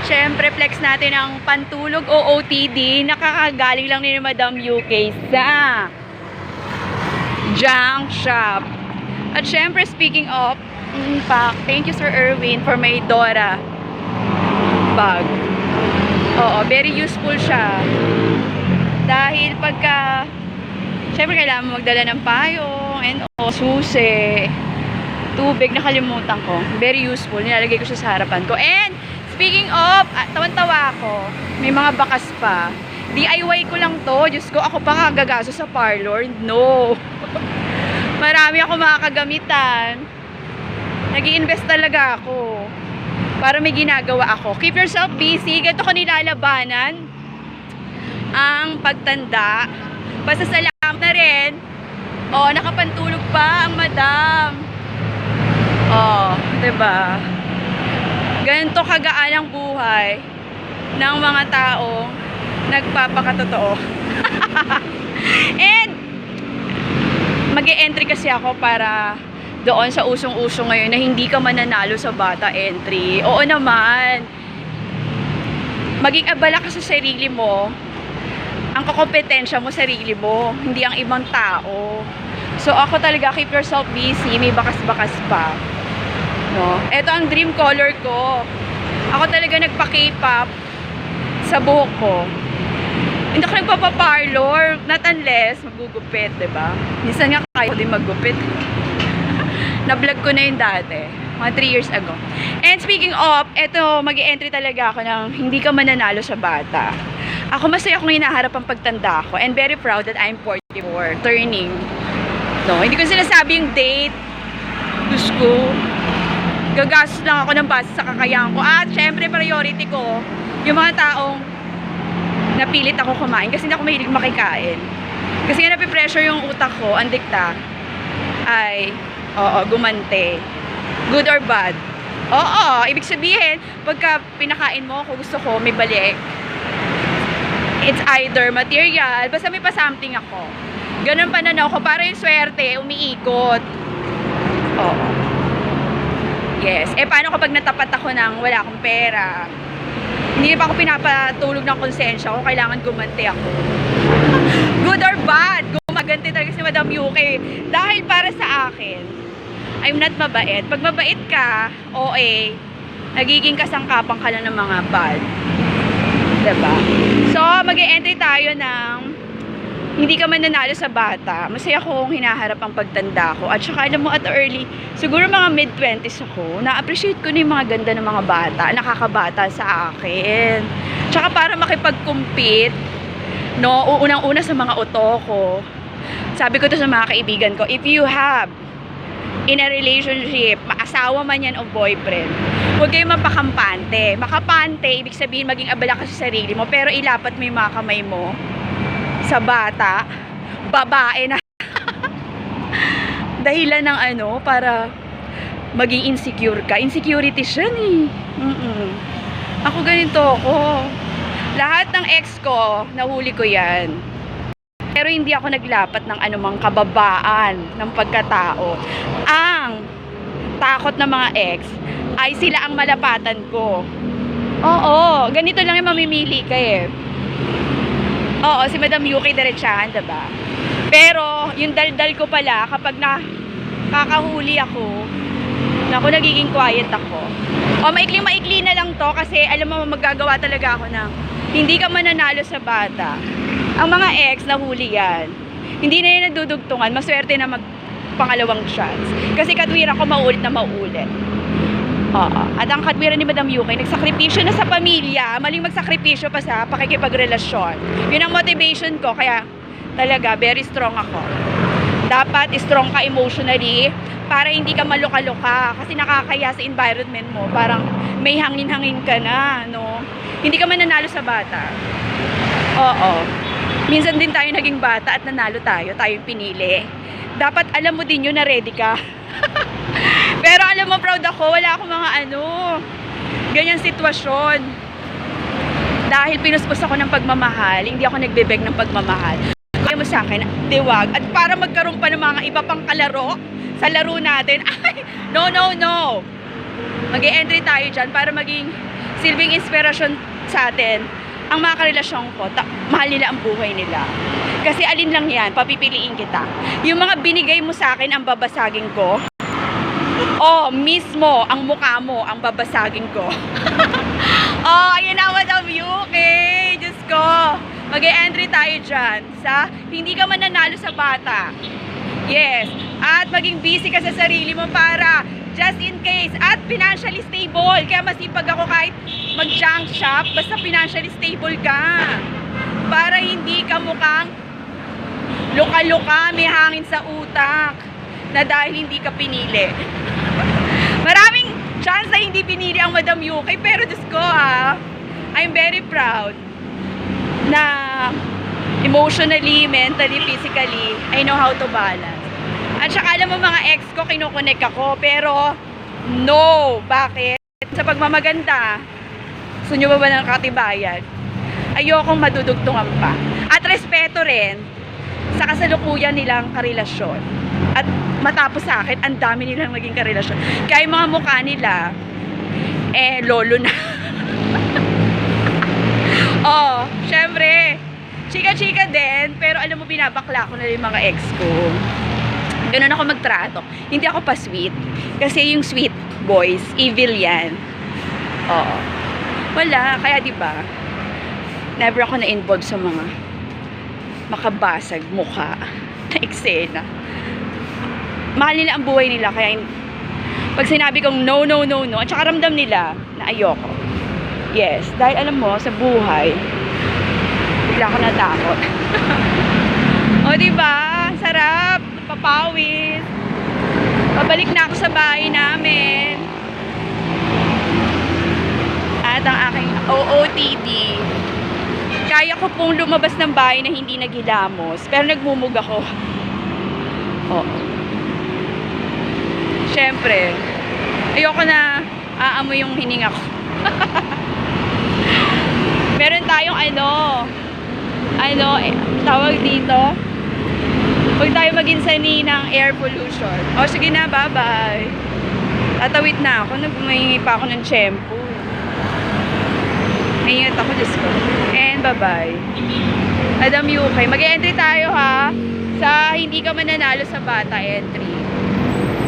syempre, flex natin ang pantulog OOTD. Nakakagaling lang ni Madam UK sa junk shop. At syempre, speaking of, in fact, thank you Sir Erwin for my Dora bag. Oo, very useful siya. Dahil pagka, syempre kailangan mo magdala ng payong and susi, tubig, nakalimutan ko. Very useful. Nilalagay ko siya sa harapan ko. And, speaking of, tawan-tawa ako. May mga bakas pa. DIY ko lang to. Diyos ko, ako pa kagagaso sa parlor. No. Marami ako mga kagamitan. Nag-i-invest talaga ako. Para may ginagawa ako. Keep yourself busy. Ganito ko nilalabanan ang pagtanda. Pasasalamat na rin. Oh, nakapantulog pa ang madam. Oh, diba? Ganito kagaan ang buhay ng mga taong nagpapakatotoo. And mag-e-entry kasi ako para doon sa usong-uso ngayon na hindi ka mananalo sa bata entry. Oo naman. Maging abala ka sa sarili mo. Ang kakompetensya mo sarili mo, hindi ang ibang tao. So ako talaga, keep yourself busy, may bakas-bakas pa. No? Ito ang dream color ko. Ako talaga nagpa-K-pop sa buhok ko. Hindi ako nagpapaparlor, not unless magugupit, diba? Minsan nga kaya ko din maggupit. Na-vlog ko na yun dati, mga 3 years ago. And speaking of, ito, mag-i-entry talaga ako ng hindi ka mananalo sa bata. Ako masaya kung hinaharap ang pagtanda ko and very proud that I'm 44, turning. No, hindi ko sinasabi yung date. Diyos ko. Gagastos lang ako ng base sa kakayahan ko. At syempre priority ko yung mga taong napilit ako kumain kasi hindi ako mahilig makikain. Kasi nga napipressure yung utak ko, ang dikta ay gumante. Good or bad? Oo, ibig sabihin pagka pinakain mo ako, gusto ko may balik. It's either material, basta may pa something ako. Ganun pananaw ko, para yung swerte umiikot. Oo. Yes. Eh, paano kapag natapat ako ng wala akong pera? Hindi pa ako pinapatulog ng konsensya ko, kailangan gumanti ako. Good or bad? Gumaganti talaga si Madam UK. Dahil para sa akin, I'm not mabait. Pag mabait ka, OA, nagiging kasangkapan ka na ng mga bad. Diba? So, mag-e-entry tayo ng hindi ka man nanalo sa bata. Masaya kong hinaharap ang pagtanda ko. At saka alam mo, at early, siguro mga mid-20s ako, na-appreciate ko na yung mga ganda ng mga bata, nakakabata sa akin. Tsaka para makipag-compete, no, unang-una sa mga uto ko. Sabi ko to sa mga kaibigan ko, if you have in a relationship, asawa man yan o boyfriend, huwag kayong mapakampante. Makapante, ibig sabihin maging abala ka sa sarili mo, pero ilapat mo yung mga kamay mo sa bata, babae na dahilan ng ano, para maging insecure ka. Insecurity siya eh. Ako ganito ako. Lahat ng ex ko, nahuli ko yan. Pero hindi ako naglapat ng anumang kababaan ng pagkatao. Ang takot ng mga ex ay sila ang malapatan ko. Oo, ganito lang yung mamimili ka eh. Oo, si Madam UK diretsahan, diba? Pero, yung daldal ko pala, kapag nakakahuli ako, naku, nagiging quiet ako. O, maikli na lang to, kasi alam mo, magagawa talaga ako ng hindi ka mananalo sa bata. Ang mga ex, nahuli yan. Hindi na yan nadudugtungan, maswerte na magpangalawang chance. Kasi katwiran ko maulit na maulit. Oo. At ang katwiran ni Madam UK, nagsakripisyo na sa pamilya, maling magsakripisyo pa sa pakikipagrelasyon. Yun ang motivation ko, kaya talaga, very strong ako. Dapat strong ka emotionally para hindi ka maluka-luka kasi nakakaya sa environment mo. Parang may hangin-hangin ka na, no? Hindi ka man nanalo sa bata. Oo. Minsan din tayo naging bata at nanalo tayo, tayong pinili. Dapat alam mo din yun na ready ka. Pero alam mo, proud ako, wala akong mga ganyan sitwasyon. Dahil pinuspos ako ng pagmamahal, hindi ako nagbebeg ng pagmamahal. Kaya mo sa akin, diwag. At para magkaroon pa ng mga iba pang kalaro sa laro natin, ay, no. Mag-e-entry tayo dyan para maging silbing inspirasyon sa atin, ang mga karelasyon ko, mahal nila ang buhay nila. Kasi alin lang yan, papipiliin kita. Yung mga binigay mo sa akin, ang babasagin ko. O, mismo, ang mukha mo, ang babasagin ko. Oh, ayun na, Madam Yuki. Diyos ko. Mag-e-entry tayo dyan sa hindi ka mananalo sa bata. Yes. At maging busy ka sa sarili mo para just in case. At financially stable. Kaya masipag ako kahit mag-junk shop. Basta financially stable ka. Para hindi ka mukhang luka-luka, may hangin sa utak. Na dahil hindi ka pinili. Maraming chance na hindi pinili ang Madam Yuki. Pero Diyos ko I'm very proud na emotionally, mentally, physically, I know how to balance. At saka alam mo mga ex ko, kinukonek ako, pero no. Bakit? Sa pagmamaganda, gusto nyo ba ng katibayan? Ayokong madudugtungan pa. At respeto rin sa kasalukuyan nilang karelasyon. At matapos sa akin, ang dami nilang naging karelasyon. Kaya yung mga mukha nila, lolo na. Oh, syempre, chika-chika din, pero alam mo, binabakla ko na yung mga ex ko. Ganun ako magtrato. Hindi ako pa sweet. Kasi yung sweet boys, evil yan. Oo. Wala, kaya diba, never ako na-involve sa mga makabasag mukha na eksena. Mahal nila ang buhay nila, kaya pag sinabi kong no, no, no, no, at saka ramdam nila na ayoko. Yes, dahil alam mo, sa buhay, bigla ako natakot. O, diba? Sarap. Papawis. Pabalik na ako sa bahay namin. At ang aking OOTD. Kaya ko pong lumabas ng bahay na hindi naghilamos. Pero nagmumug ako. Oo. Siyempre, ayoko na aamoy yung hininga ko. Meron tayong tawag dito, huwag tayo maging sani ng air pollution. O sige na, bye-bye. Tatawid na ako, nagmahingi pa ako ng shampoo. Naingat ako, Diyos ko. And bye-bye. Madam Yuki, mag-e-entry tayo ha, sa hindi ka mananalo sa bata entry.